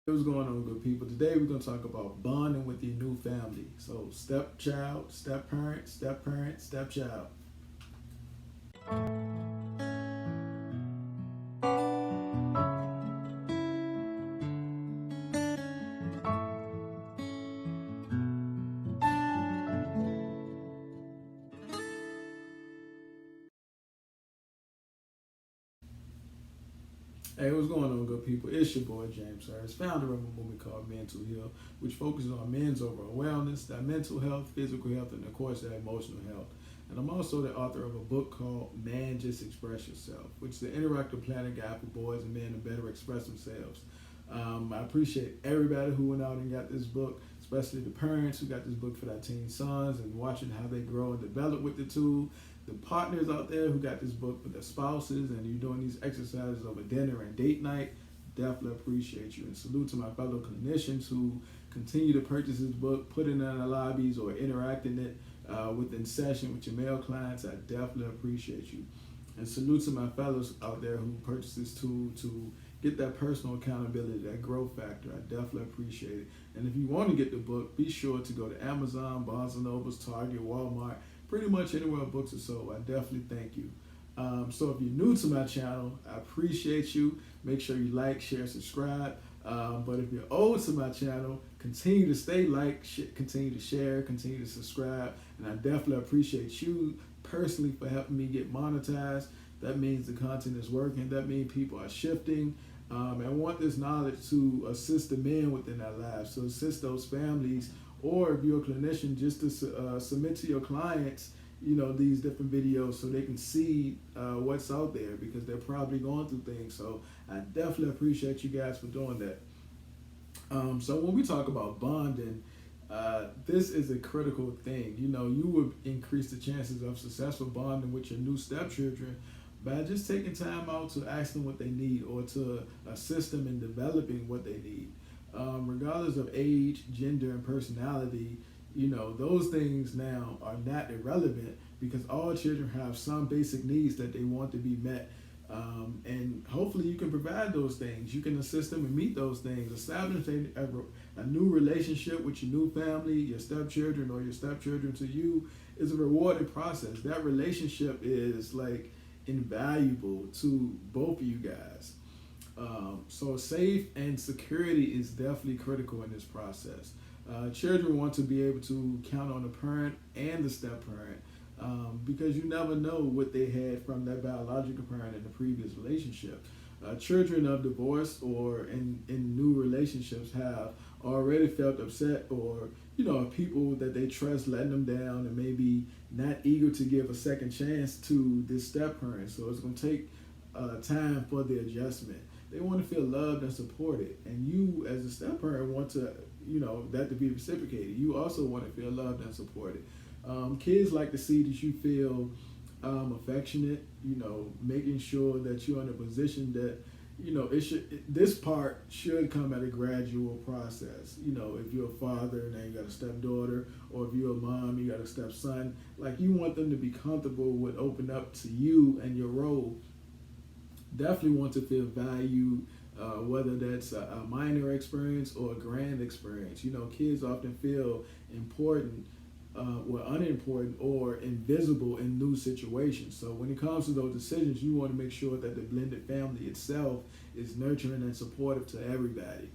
What's going on, good people? Today we're going to talk about bonding with your new family. So, stepchild, step parent, stepchild. Hey, what's going on, good people? It's your boy James Harris, founder of a movement called Mental Heal, which focuses on men's overall wellness, their mental health, physical health, and of course their emotional health. And I'm also the author of a book called Man Just Express Yourself, which is an interactive planning guide for boys and men to better express themselves. I appreciate everybody who went out and got this book, especially the parents who got this book for their teen sons and watching how they grow and develop with the tool. The partners out there who got this book with their spouses and you're doing these exercises over dinner and date night, definitely appreciate you. And salute to my fellow clinicians who continue to purchase this book, put it in their lobbies or interacting it within session with your male clients. I definitely appreciate you. And salute to my fellows out there who purchase this tool to get that personal accountability, that growth factor. I definitely appreciate it. And if you want to get the book, be sure to go to Amazon, Barnes & Noble, Target, Walmart, pretty much anywhere books are sold. I definitely thank you. So if you're new to my channel, I appreciate you. Make sure you like, share, subscribe. But if you're old to my channel, continue to stay continue to share, continue to subscribe. And I definitely appreciate you personally for helping me get monetized. That means the content is working. That means people are shifting. And I want this knowledge to assist the men within their lives, to assist those families, or if you're a clinician, just to submit to your clients, these different videos so they can see what's out there because they're probably going through things. So I definitely appreciate you guys for doing that. So when we talk about bonding, this is a critical thing. You would increase the chances of successful bonding with your new stepchildren by just taking time out to ask them what they need or to assist them in developing what they need. Regardless of age, gender, and personality, those things now are not irrelevant because all children have some basic needs that they want to be met. And hopefully you can provide those things. You can assist them and meet those things. Establishing a new relationship with your new family, your stepchildren or your stepchildren to you is a rewarding process. That relationship is like invaluable to both of you guys. So safe and security is definitely critical in this process. Children want to be able to count on the parent and the step parent because you never know what they had from their biological parent in the previous relationship. Children of divorce or in new relationships have already felt upset or people that they trust letting them down and maybe not eager to give a second chance to this step parent. So it's going to take time for the adjustment. They want to feel loved and supported, and you as a step parent want to that to be reciprocated. You also want to feel loved and supported. Kids like to see that you feel affectionate, making sure that you're in a position that this part should come at a gradual process. If you're a father and then you got a stepdaughter, or if you're a mom, you got a stepson, like you want them to be comfortable with open up to you and your role. Definitely want to feel valued, whether that's a minor experience or a grand experience. Kids often feel important unimportant or invisible in new situations. So when it comes to those decisions, you want to make sure that the blended family itself is nurturing and supportive to everybody.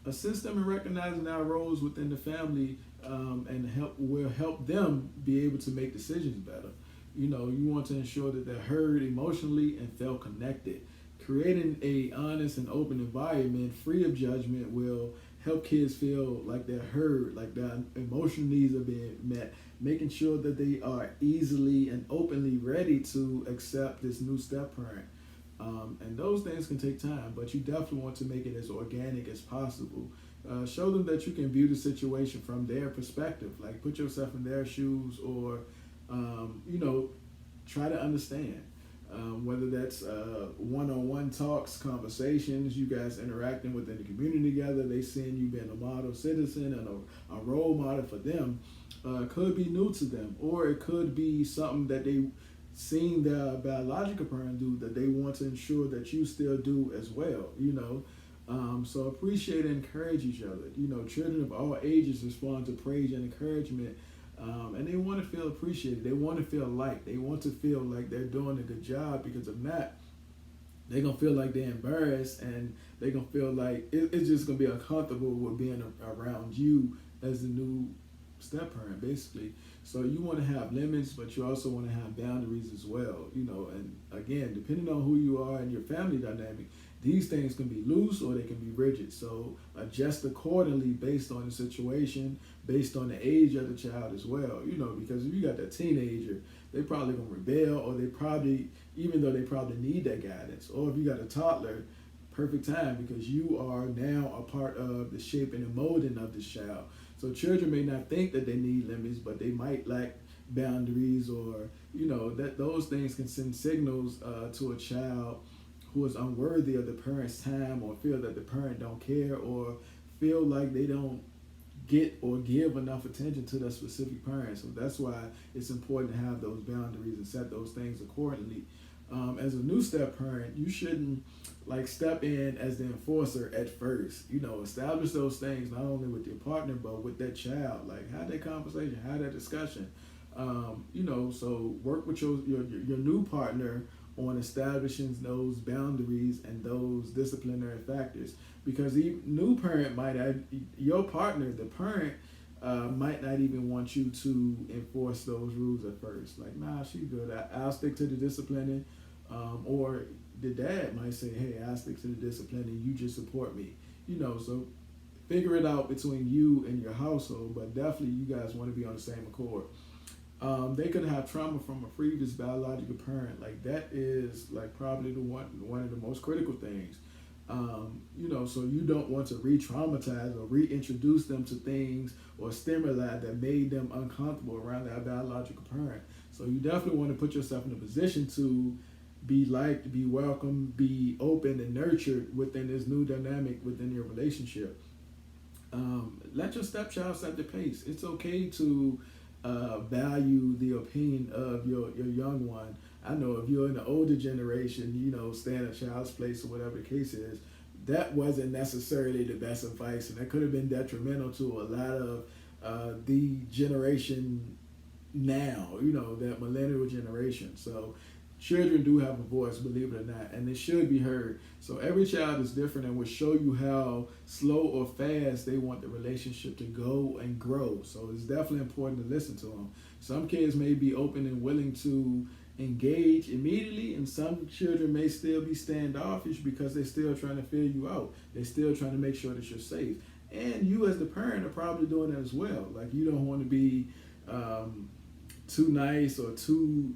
Assist them in recognizing our roles within the family and will help them be able to make decisions better. You want to ensure that they're heard emotionally and felt connected. Creating a honest and open environment free of judgment will help kids feel like they're heard, like their emotional needs are being met, making sure that they are easily and openly ready to accept this new step parent. And those things can take time, but you definitely want to make it as organic as possible. Show them that you can view the situation from their perspective, like put yourself in their shoes or, try to understand. Whether that's one-on-one talks, conversations, you guys interacting within the community together, they seeing you being a model citizen and a role model for them, could be new to them, or it could be something that they seen their biological parent do that they want to ensure that you still do as well. So appreciate and encourage each other. Children of all ages respond to praise and encouragement, and they want to feel appreciated. They want to feel liked. They want to feel like they're doing a good job, because if not, they're going to feel like they're embarrassed, and they're going to feel like it's just going to be uncomfortable with being around you as the new step parent, basically. So you want to have limits, but you also want to have boundaries as well. And again, depending on who you are and your family dynamic, these things can be loose or they can be rigid. So adjust accordingly based on the situation, based on the age of the child as well. Because if you got that teenager, they probably gonna rebel, or they probably, even though they probably need that guidance. Or if you got a toddler, perfect time, because you are now a part of the shaping and molding of this child. So children may not think that they need limits, but they might lack boundaries, or that those things can send signals to a child who is unworthy of the parent's time, or feel that the parent don't care, or feel like they don't get or give enough attention to that specific parent. So that's why it's important to have those boundaries and set those things accordingly. As a new step parent, you shouldn't step in as the enforcer at first. Establish those things not only with your partner but with that child. Have that conversation, have that discussion. So work with your new partner on establishing those boundaries and those disciplinary factors, because the new parent might have, your partner, the parent, might not even want you to enforce those rules at first. Nah, she good. I'll stick to the disciplining. Or the dad might say, hey, I'll stick to the disciplining. You just support me. So figure it out between you and your household, but definitely you guys want to be on the same accord. They could have trauma from a previous biological parent. That is probably one of the most critical things. So you don't want to re-traumatize or reintroduce them to things or stimuli that made them uncomfortable around that biological parent. So you definitely want to put yourself in a position to be liked, be welcomed, be open and nurtured within this new dynamic within your relationship. Let your stepchild set the pace. It's okay to value the opinion of your young one. I know if you're in the older generation, stay in a child's place or whatever the case is, that wasn't necessarily the best advice, and that could have been detrimental to a lot of the generation now, that millennial generation. So children do have a voice, believe it or not, and they should be heard. So every child is different and will show you how slow or fast they want the relationship to go and grow. So it's definitely important to listen to them. Some kids may be open and willing to engage immediately, and some children may still be standoffish because they're still trying to feel you out. They're still trying to make sure that you're safe. And you as the parent are probably doing that as well. You don't want to be too nice or too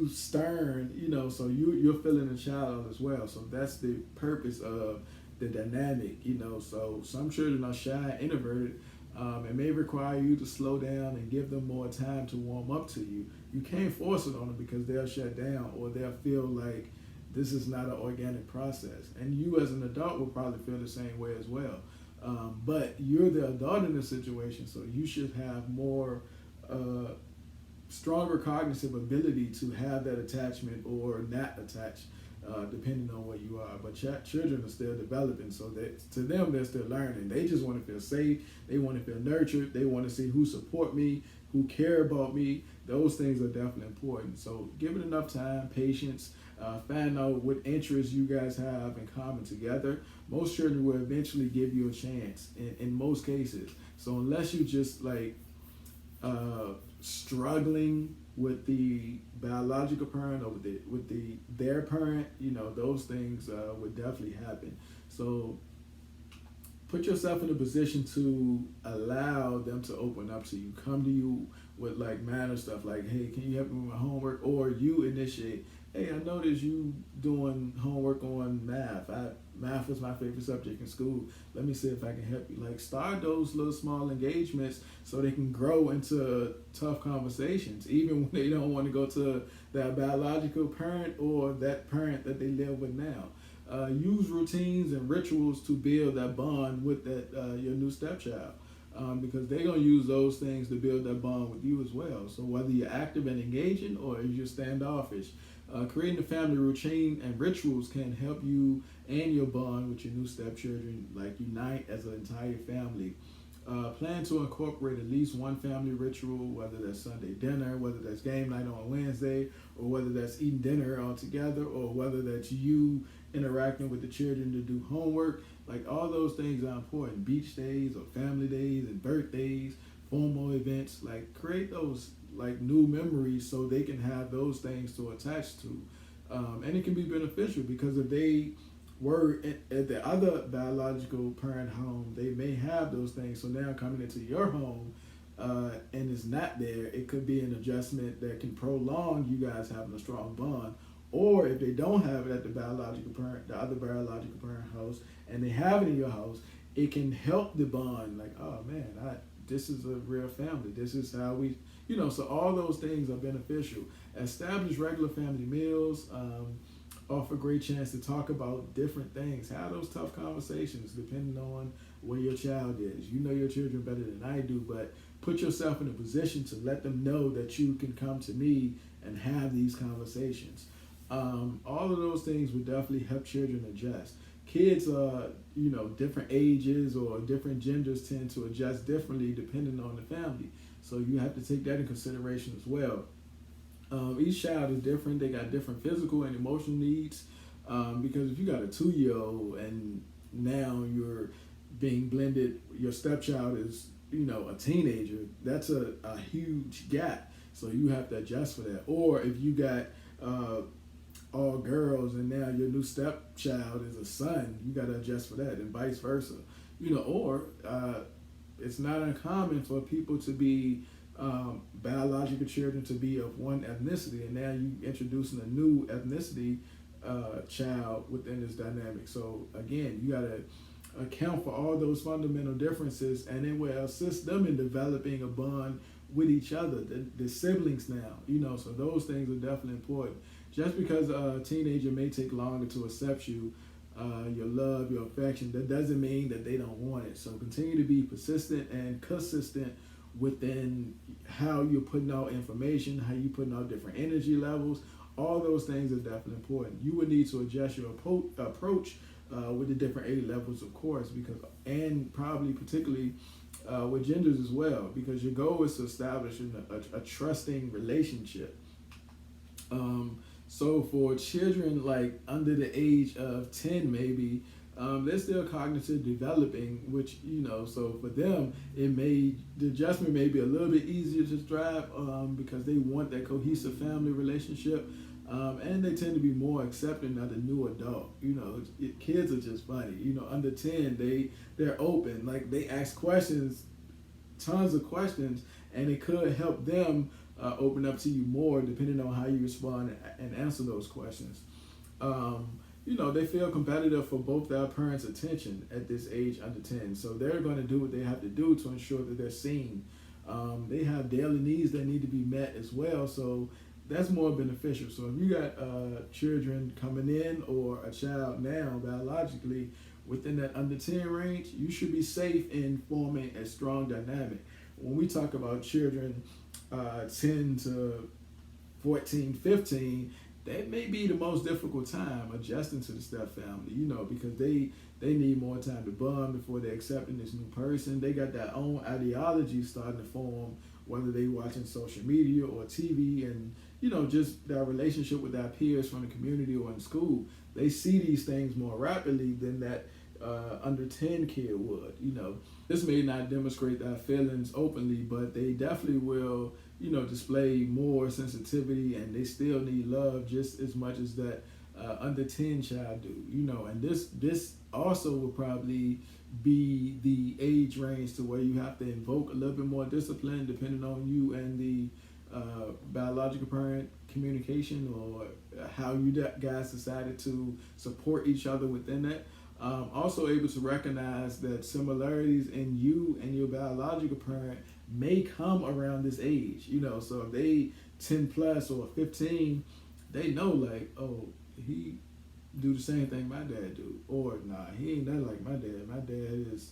stern, so you're feeling the child out as well. So that's the purpose of the dynamic, So some children are shy, introverted. It may require you to slow down and give them more time to warm up to you. You can't force it on them because they'll shut down, or they'll feel like this is not an organic process. And you as an adult will probably feel the same way as well. But you're the adult in the situation, so you should have more stronger cognitive ability to have that attachment or not attach, depending on what you are. But children are still developing, so that to them they're still learning. They just want to feel safe. They want to feel nurtured. They want to see who support me, who care about me. Those things are definitely important. So give it enough time, patience. Find out what interests you guys have in common together. Most children will eventually give you a chance in most cases. So unless you just struggling with the biological parent or with their parent, those things would definitely happen. So put yourself in a position to allow them to open up to you, come to you with minor stuff hey, can you help me with my homework? Or you initiate, hey, I noticed you doing homework on math. Math was my favorite subject in school. Let me see if I can help you. Start those little small engagements so they can grow into tough conversations, even when they don't want to go to that biological parent or that parent that they live with now. Use routines and rituals to build that bond with that your new stepchild. Because they're going to use those things to build that bond with you as well. So whether you're active and engaging or you're standoffish, Creating a family routine and rituals can help you and your bond with your new stepchildren like unite as an entire family. Plan to incorporate at least one family ritual, whether that's Sunday dinner, whether that's game night on Wednesday, or whether that's eating dinner all together, or whether that's you interacting with the children to do homework. Like all those things are important. Beach days or family days and birthdays, formal events. Like create those like new memories so they can have those things to attach to. And it can be beneficial because if they were at the other biological parent home, they may have those things. So now coming into your home and it's not there, it could be an adjustment that can prolong you guys having a strong bond. Or if they don't have it at the other biological parent house, and they have it in your house, it can help the bond. Like, oh man, this is a real family. This is how we, so all those things are beneficial. Establish regular family meals. Offer a great chance to talk about different things. Have those tough conversations depending on where your child is. You know your children better than I do, but put yourself in a position to let them know that you can come to me and have these conversations. All of those things would definitely help children adjust. Kids, different ages or different genders tend to adjust differently depending on the family. So you have to take that in consideration as well. Each child is different. They got different physical and emotional needs. Because if you got a 2-year-old and now you're being blended, your stepchild is, a teenager, that's a huge gap. So you have to adjust for that. Or if you got all girls and now your new stepchild is a son, you got to adjust for that, and vice versa. Or it's not uncommon for people to be biological children to be of one ethnicity, and now you introducing a new ethnicity child within this dynamic. So again, you got to account for all those fundamental differences, and it will assist them in developing a bond with each other, the siblings now, so those things are definitely important. Just because a teenager may take longer to accept you, your love, your affection, that doesn't mean that they don't want it. So continue to be persistent and consistent within how you're putting out information, how you're putting out different energy levels. All those things are definitely important. You would need to adjust your approach with the different age levels, of course, and probably particularly with genders as well, because your goal is to establish a trusting relationship. So for children like under the age of 10 maybe, they're still cognitive developing, which, so for them, the adjustment may be a little bit easier to drive because they want that cohesive family relationship. And they tend to be more accepting of the new adult. Kids are just funny. Under 10, they're open. Like they ask questions, tons of questions, and it could help them open up to you more depending on how you respond and answer those questions. They feel competitive for both their parents' attention at this age under 10. So they're going to do what they have to do to ensure that they're seen. They have daily needs that need to be met as well. So that's more beneficial. So if you got children coming in or a child now biologically within that under 10 range, you should be safe in forming a strong dynamic. When we talk about children 10 to 14, 15, that may be the most difficult time adjusting to the step family, because they need more time to bond before they're accepting this new person. They got their own ideology starting to form, whether they watching social media or TV, and just their relationship with their peers from the community or in school. They see these things more rapidly than that under 10 kid would. This may not demonstrate their feelings openly, but they definitely will display more sensitivity, and they still need love just as much as that under 10 child do. And this also will probably be the age range to where you have to invoke a little bit more discipline depending on you and the biological parent communication, or how you guys decided to support each other within that. Also able to recognize that similarities in you and your biological parent may come around this age. So if they 10 plus or 15, they know like, oh, he do the same thing my dad do, or nah, he ain't that like my dad. My dad is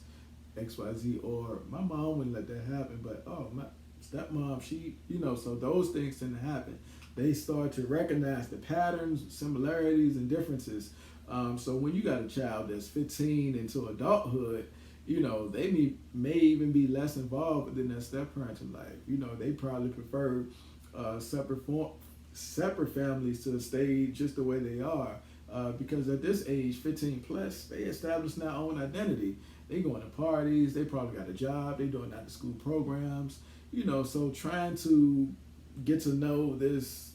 XYZ, or my mom wouldn't let that happen, but oh, my stepmom, she, so those things tend to happen. they start to recognize the patterns, similarities, and differences. So when you got a child that's 15 into adulthood, they may even be less involved within their step-parenting life. They probably prefer separate families to stay just the way they are. Because at this age, 15 plus, they establish their own identity. They going to parties, they probably got a job, they doing after school programs, so trying to get to know this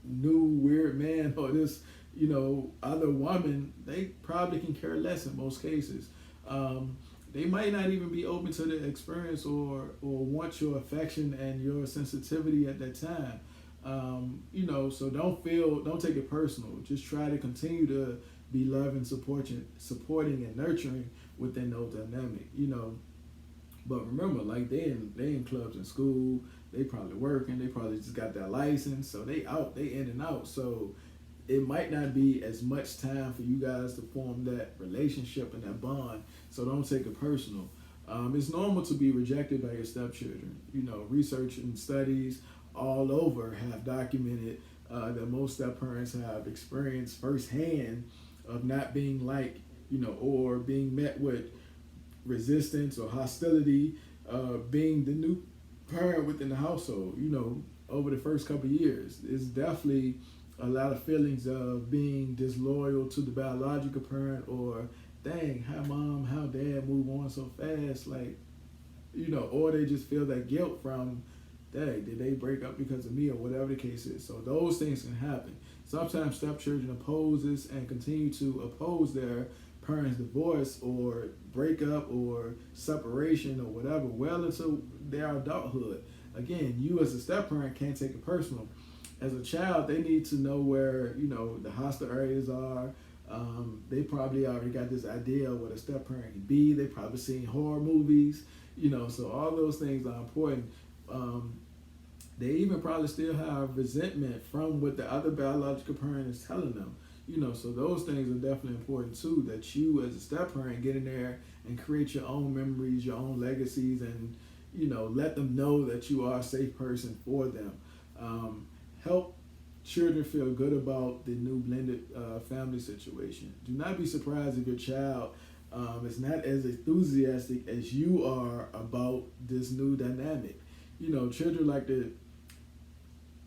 new weird man or this, other woman, they probably can care less in most cases. They might not even be open to the experience or want your affection and your sensitivity at that time. So don't take it personal. Just try to continue to be loving, supporting, and nurturing within those dynamic. But remember, like they in clubs in school, they probably working, they probably just got their license, so they in and out. So it might not be as much time for you guys to form that relationship and that bond. So don't take it personal. It's normal to be rejected by your stepchildren. Research and studies all over have documented that most step-parents have experienced firsthand of not being liked, or being met with resistance or hostility, being the new parent within the household, over the first couple of years. It's definitely a lot of feelings of being disloyal to the biological parent, or dang, how mom, how dad move on so fast, or they just feel that guilt from, dang, did they break up because of me, or whatever the case is. So those things can happen. Sometimes stepchildren opposes and continue to oppose their parents' divorce or breakup or separation or whatever well into their adulthood. Again, you as a step-parent can't take it personal. As a child, they need to know where, the hostile areas are. They probably already got this idea of what a step-parent can be. They probably seen horror movies, so all those things are important. They even probably still have resentment from what the other biological parent is telling them. So those things are definitely important too, that you as a step-parent get in there and create your own memories, your own legacies, and, let them know that you are a safe person for them. Help children feel good about the new blended family situation. Do not be surprised if your child is not as enthusiastic as you are about this new dynamic. Children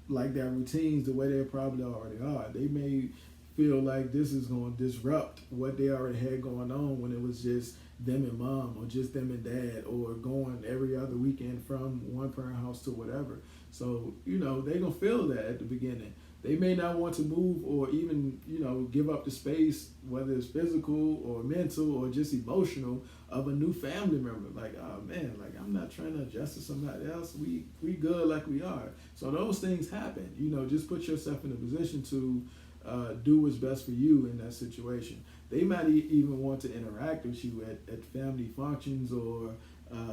like their routines the way they probably already are. They may feel like this is going to disrupt what they already had going on when it was just them and mom, or just them and dad, or going every other weekend from one parent house to whatever. So, they're going to feel that at the beginning. They may not want to move or even, give up the space, whether it's physical or mental or just emotional, of a new family member. Like, oh man, I'm not trying to adjust to somebody else. We good like we are. So those things happen. Just put yourself in a position to do what's best for you in that situation. They might even want to interact with you at family functions, or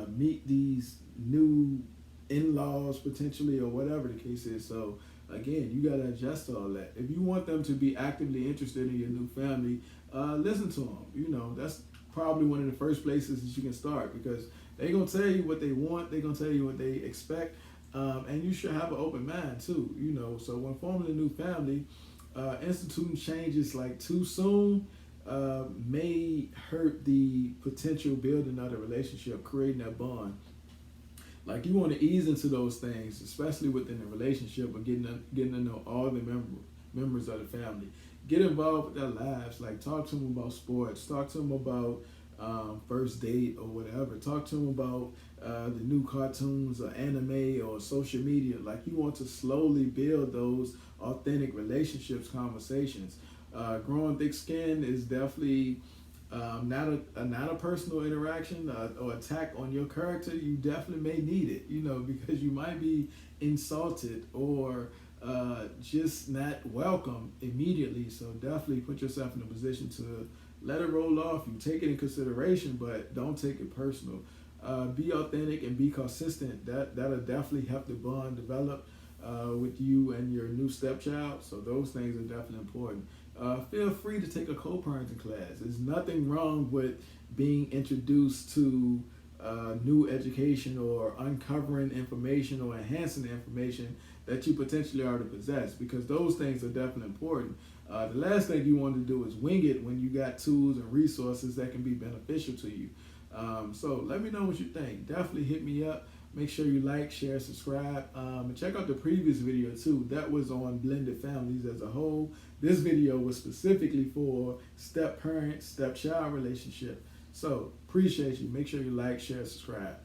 meet these new in-laws potentially, or whatever the case is. So again, you got to adjust to all that. If you want them to be actively interested in your new family, listen to them. That's probably one of the first places that you can start, because they're going to tell you what they want. They're going to tell you what they expect. And you should have an open mind too, So when forming a new family, instituting changes too soon may hurt the potential building of the relationship, creating that bond. You want to ease into those things, especially within the relationship, or getting to know all the members of the family. Get involved with their lives. Talk to them about sports. Talk to them about first date or whatever. Talk to them about the new cartoons or anime or social media. You want to slowly build those authentic relationships, conversations. Growing thick skin is definitely not a personal interaction or attack on your character. You definitely may need it, because you might be insulted or just not welcome immediately. So definitely put yourself in a position to let it roll off. You take it in consideration, but don't take it personal. Be authentic and be consistent. That'll definitely help the bond develop with you and your new stepchild. So those things are definitely important. Feel free to take a co-parenting class. There's nothing wrong with being introduced to new education or uncovering information or enhancing the information that you potentially already possess, because those things are definitely important. The last thing you want to do is wing it when you got tools and resources that can be beneficial to you. So let me know what you think. Definitely hit me up. Make sure you like, share, subscribe, and check out the previous video too. That was on blended families as a whole. This video was specifically for step-parent, step-child relationship. So appreciate you. Make sure you like, share, subscribe.